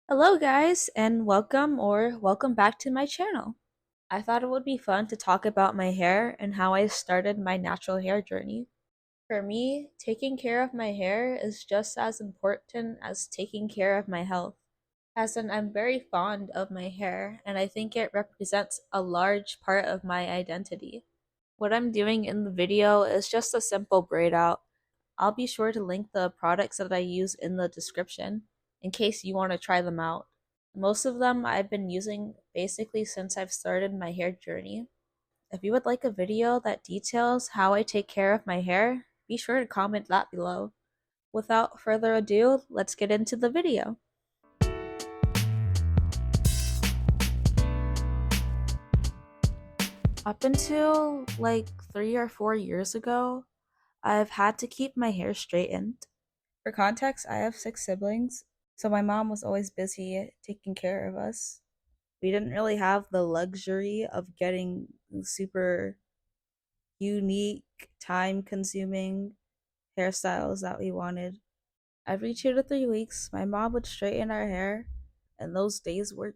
Hello guys and welcome back to my channel. I thought it would be fun to talk about my hair and how I started my natural hair journey. For me, taking care of my hair is just as important as taking care of my health. I'm very fond of my hair and I think it represents a large part of my identity. What I'm doing in the video is just a simple braid out. I'll be sure to link the products that I use in the description in case you want to try them out. Most of them I've been using basically since I've started my hair journey. If you would like a video that details how I take care of my hair, be sure to comment that below. Without further ado, let's get into the video. Up until like 3 or 4 years ago, I've had to keep my hair straightened. For context, I have 6 siblings, so my mom was always busy taking care of us. We didn't really have the luxury of getting super unique, time consuming hairstyles that we wanted. Every 2 to 3 weeks, my mom would straighten our hair, and those days were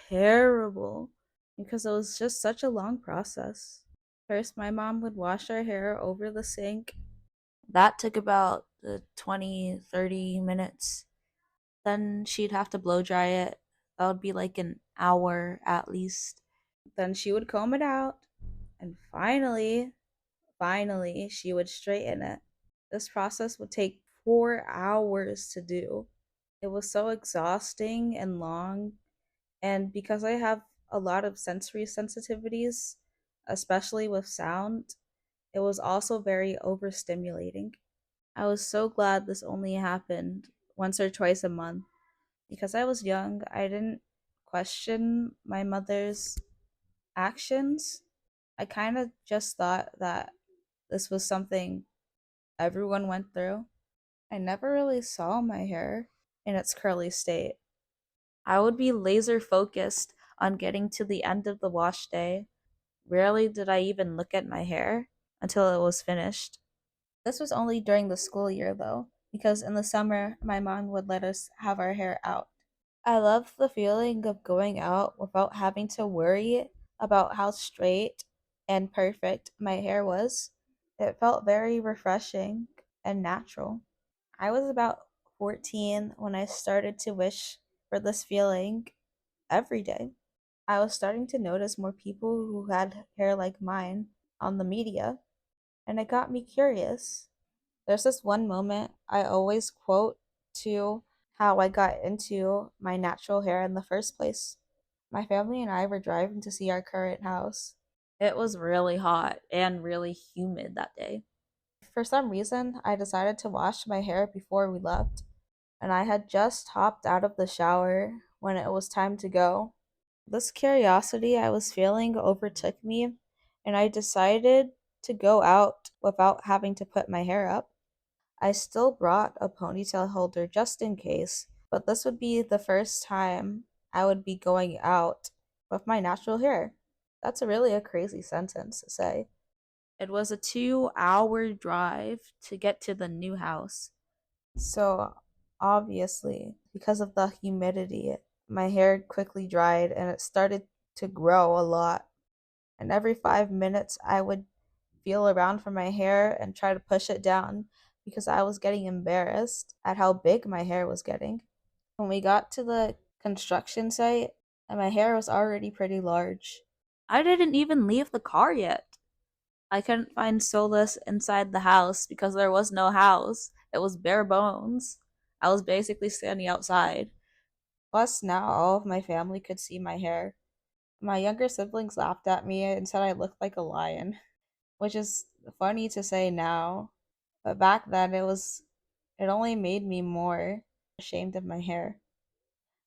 terrible because it was just such a long process. First, my mom would wash our hair over the sink. That took about 20, 30 minutes. Then she'd have to blow dry it. That would be like an hour at least. Then she would comb it out, and finally, she would straighten it. This process would take 4 hours to do. It was so exhausting and long, and because I have a lot of sensory sensitivities, especially with sound, it was also very overstimulating. I was so glad this only happened once or twice a month. Because I was young, I didn't question my mother's actions. I kind of just thought that this was something everyone went through. I never really saw my hair in its curly state. I would be laser focused on getting to the end of the wash day. Rarely did I even look at my hair until it was finished. This was only during the school year though, because in the summer my mom would let us have our hair out. I love the feeling of going out without having to worry about how straight and perfect my hair was. It felt very refreshing and natural. I was about 14 when I started to wish for this feeling every day. I was starting to notice more people who had hair like mine on the media, and it got me curious. There's this one moment I always quote to how I got into my natural hair in the first place. My family and I were driving to see our current house. It was really hot and really humid that day. For some reason, I decided to wash my hair before we left, and I had just hopped out of the shower when it was time to go. This curiosity I was feeling overtook me, and I decided to go out without having to put my hair up. I still brought a ponytail holder just in case, but this would be the first time I would be going out with my natural hair. That's really a crazy sentence to say. It was a 2 hour drive to get to the new house. So, obviously, because of the humidity, my hair quickly dried and it started to grow a lot. And every 5 minutes, I would feel around for my hair and try to push it down because I was getting embarrassed at how big my hair was getting. When we got to the construction site, and my hair was already pretty large. I didn't even leave the car yet. I couldn't find solace inside the house because there was no house. It was bare bones. I was basically standing outside. Plus, now all of my family could see my hair. My younger siblings laughed at me and said I looked like a lion, which is funny to say now, but back then it only made me more ashamed of my hair.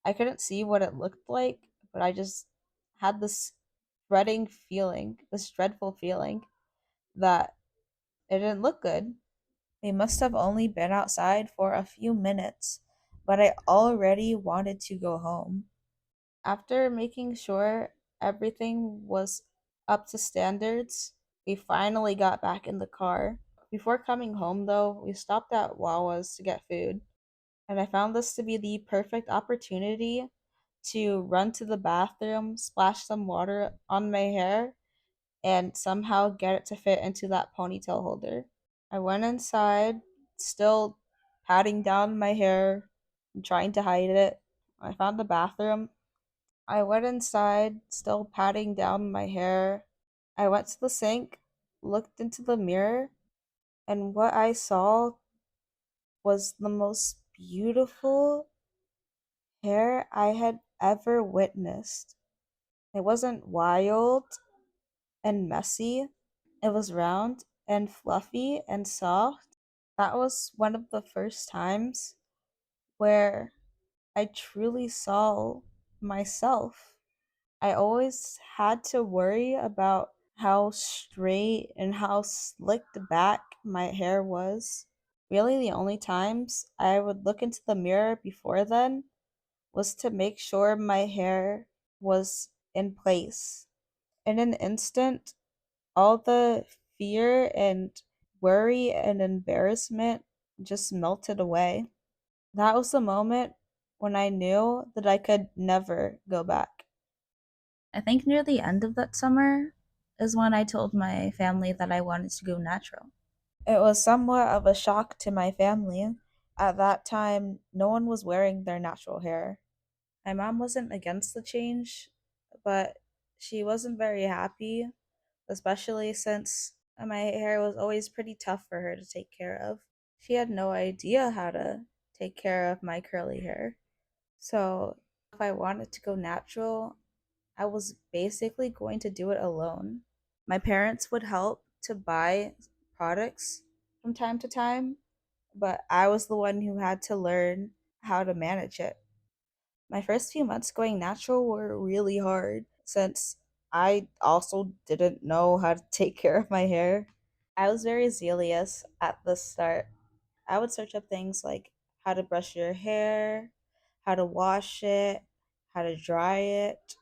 I couldn't see what it looked like, but I just had this dreading feeling, this dreadful feeling that it didn't look good. We must have only been outside for a few minutes, but I already wanted to go home. After making sure everything was up to standards, we finally got back in the car. Before coming home, though, we stopped at Wawa's to get food. And I found this to be the perfect opportunity to run to the bathroom, splash some water on my hair, and somehow get it to fit into that ponytail holder. I went inside, still patting down my hair and trying to hide it. I found the bathroom. I went inside, still patting down my hair. I went to the sink, looked into the mirror, and what I saw was the most beautiful hair I had ever witnessed. It wasn't wild and messy, it was round and fluffy and soft. That was one of the first times where I truly saw myself. I always had to worry about how straight and how slicked back my hair was. Really, the only times I would look into the mirror before then was to make sure my hair was in place. In an instant, all the fear and worry and embarrassment just melted away. That was the moment when I knew that I could never go back. I think near the end of that summer is when I told my family that I wanted to go natural. It was somewhat of a shock to my family. At that time, no one was wearing their natural hair. My mom wasn't against the change, but she wasn't very happy, especially since my hair was always pretty tough for her to take care of. She had no idea how to take care of my curly hair. So, if I wanted to go natural, I was basically going to do it alone. My parents would help to buy products from time to time, but I was the one who had to learn how to manage it. My first few months going natural were really hard since I also didn't know how to take care of my hair. I was very zealous at the start. I would search up things like how to brush your hair, how to wash it, how to dry it.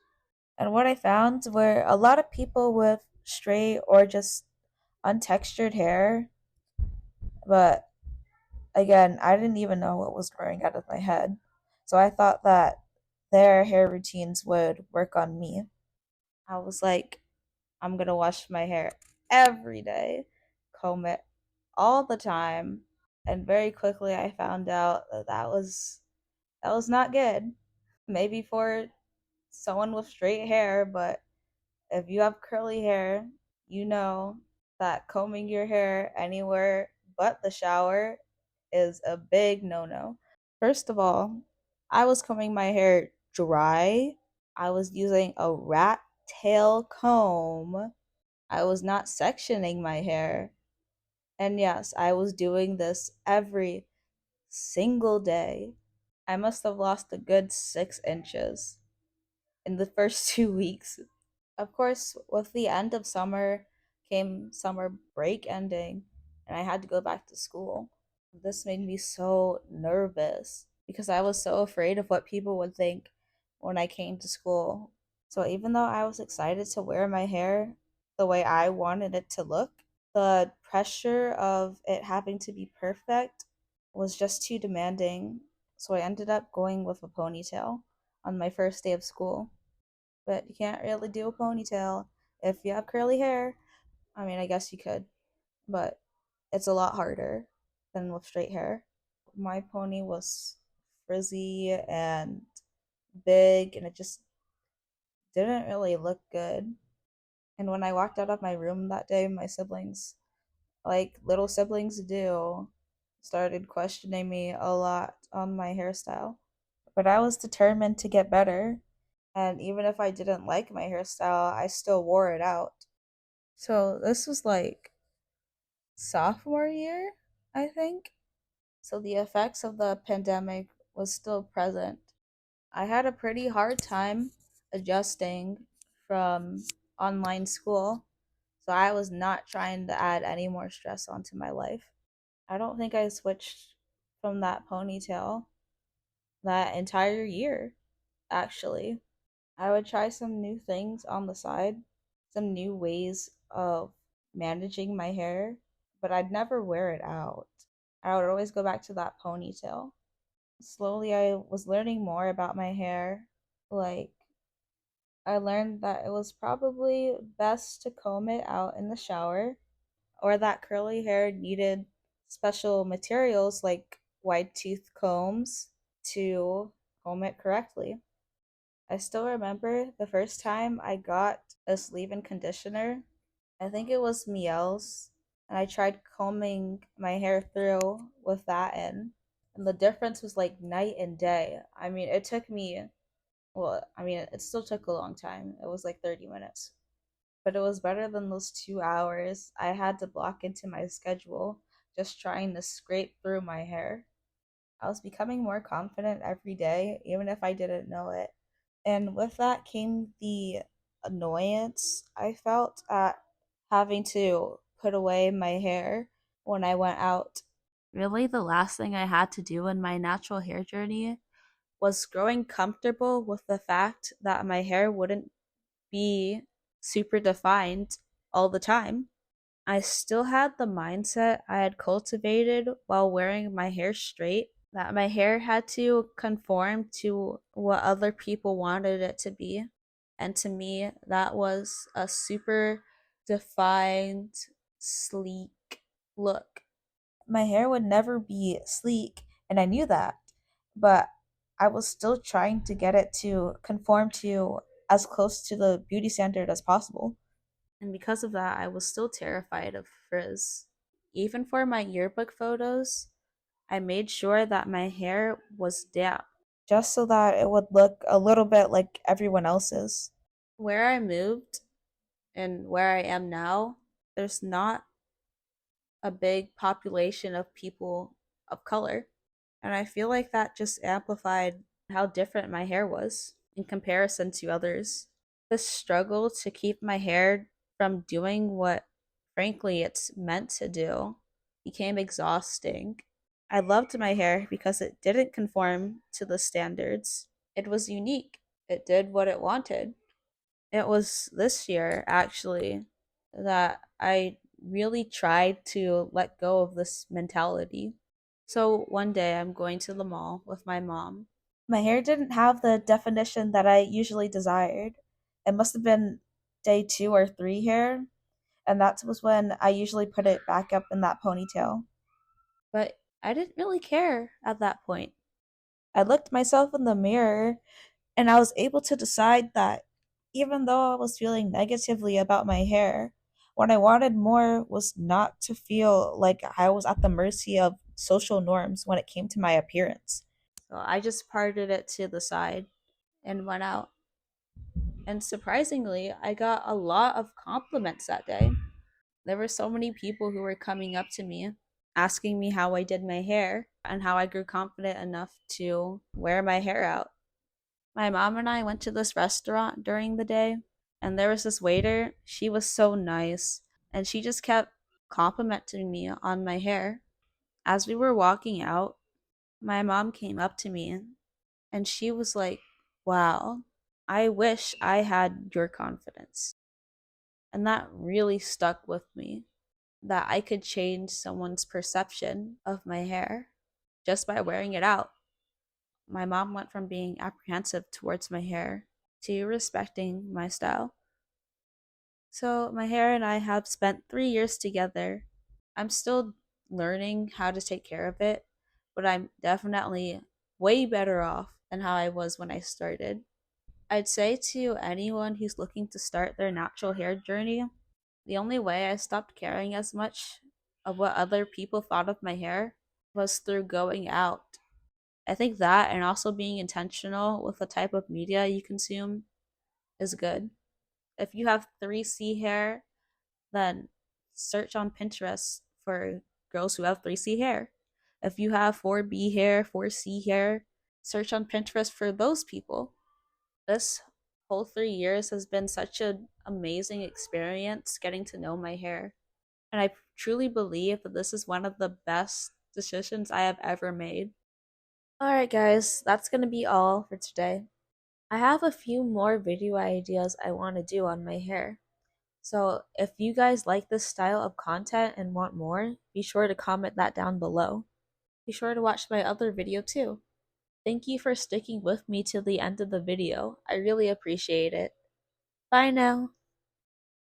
And what I found were a lot of people with straight or just untextured hair, but again, I didn't even know what was growing out of my head. So I thought that their hair routines would work on me. I was like, I'm gonna wash my hair every day, comb it all the time, and very quickly I found out that that was not good. Maybe for someone with straight hair, but if you have curly hair, you know that combing your hair anywhere but the shower is a big no no. First of all, I was combing my hair dry. I was using a rat tail comb. I was not sectioning my hair. And yes, I was doing this every single day. I must have lost a good 6 inches in the first 2 weeks. Of course, with the end of summer came summer break ending, and I had to go back to school. This made me so nervous because I was so afraid of what people would think when I came to school. So, even though I was excited to wear my hair the way I wanted it to look, the pressure of it having to be perfect was just too demanding. So, I ended up going with a ponytail on my first day of school, but you can't really do a ponytail if you have curly hair. I mean, I guess you could, but it's a lot harder than with straight hair. My pony was frizzy and big, and it just didn't really look good. And when I walked out of my room that day, my siblings, like little siblings do, started questioning me a lot on my hairstyle. But I was determined to get better. And even if I didn't like my hairstyle, I still wore it out. So this was like sophomore year, I think. So the effects of the pandemic was still present. I had a pretty hard time adjusting from online school. So I was not trying to add any more stress onto my life. I don't think I switched from that ponytail that entire year, actually. I would try some new things on the side, some new ways of managing my hair, but I'd never wear it out. I would always go back to that ponytail. Slowly, I was learning more about my hair. Like, I learned that it was probably best to comb it out in the shower, or that curly hair needed special materials like wide tooth combs to comb it correctly. I still remember the first time I got a leave in conditioner. I think it was Miel's, and I tried combing my hair through with that in. And the difference was like night and day. I mean, it took me, well, I mean, it still took a long time. It was like 30 minutes. But it was better than those 2 hours I had to block into my schedule just trying to scrape through my hair. I was becoming more confident every day, even if I didn't know it. And with that came the annoyance I felt at having to put away my hair when I went out. Really, the last thing I had to do in my natural hair journey was growing comfortable with the fact that my hair wouldn't be super defined all the time. I still had the mindset I had cultivated while wearing my hair straight, that my hair had to conform to what other people wanted it to be. And to me, that was a super defined, sleek look. My hair would never be sleek, and I knew that, but I was still trying to get it to conform to as close to the beauty standard as possible. And because of that, I was still terrified of frizz. Even for my yearbook photos, I made sure that my hair was damp, just so that it would look a little bit like everyone else's. Where I moved and where I am now, there's not a big population of people of color. And I feel like that just amplified how different my hair was in comparison to others. The struggle to keep my hair from doing what, frankly, it's meant to do became exhausting. I loved my hair because it didn't conform to the standards. It was unique. It did what it wanted. It was this year, actually, that I really tried to let go of this mentality. So one day I'm going to the mall with my mom. My hair didn't have the definition that I usually desired. It must have been day 2 or 3 hair, and that was when I usually put it back up in that ponytail. But I didn't really care at that point. I looked myself in the mirror and I was able to decide that even though I was feeling negatively about my hair, what I wanted more was not to feel like I was at the mercy of social norms when it came to my appearance. So I just parted it to the side and went out. And surprisingly, I got a lot of compliments that day. There were so many people who were coming up to me, asking me how I did my hair and how I grew confident enough to wear my hair out. My mom and I went to this restaurant during the day, and there was this waiter. She was so nice, and she just kept complimenting me on my hair. As we were walking out, my mom came up to me and she was like, "Wow, I wish I had your confidence." And that really stuck with me, that I could change someone's perception of my hair just by wearing it out. My mom went from being apprehensive towards my hair to respecting my style. So, my hair and I have spent 3 years together. I'm still learning how to take care of it, but I'm definitely way better off than how I was when I started. I'd say to anyone who's looking to start their natural hair journey, the only way I stopped caring as much of what other people thought of my hair was through going out. I think that and also being intentional with the type of media you consume is good. If you have 3C hair, then search on Pinterest for girls who have 3C hair. If you have 4B hair, 4C hair, search on Pinterest for those people. This whole 3 years has been such an amazing experience getting to know my hair. And I truly believe that this is one of the best decisions I have ever made. Alright, guys, that's gonna be all for today. I have a few more video ideas I want to do on my hair. So if you guys like this style of content and want more, be sure to comment that down below. Be sure to watch my other video too. Thank you for sticking with me till the end of the video. I really appreciate it. Bye now.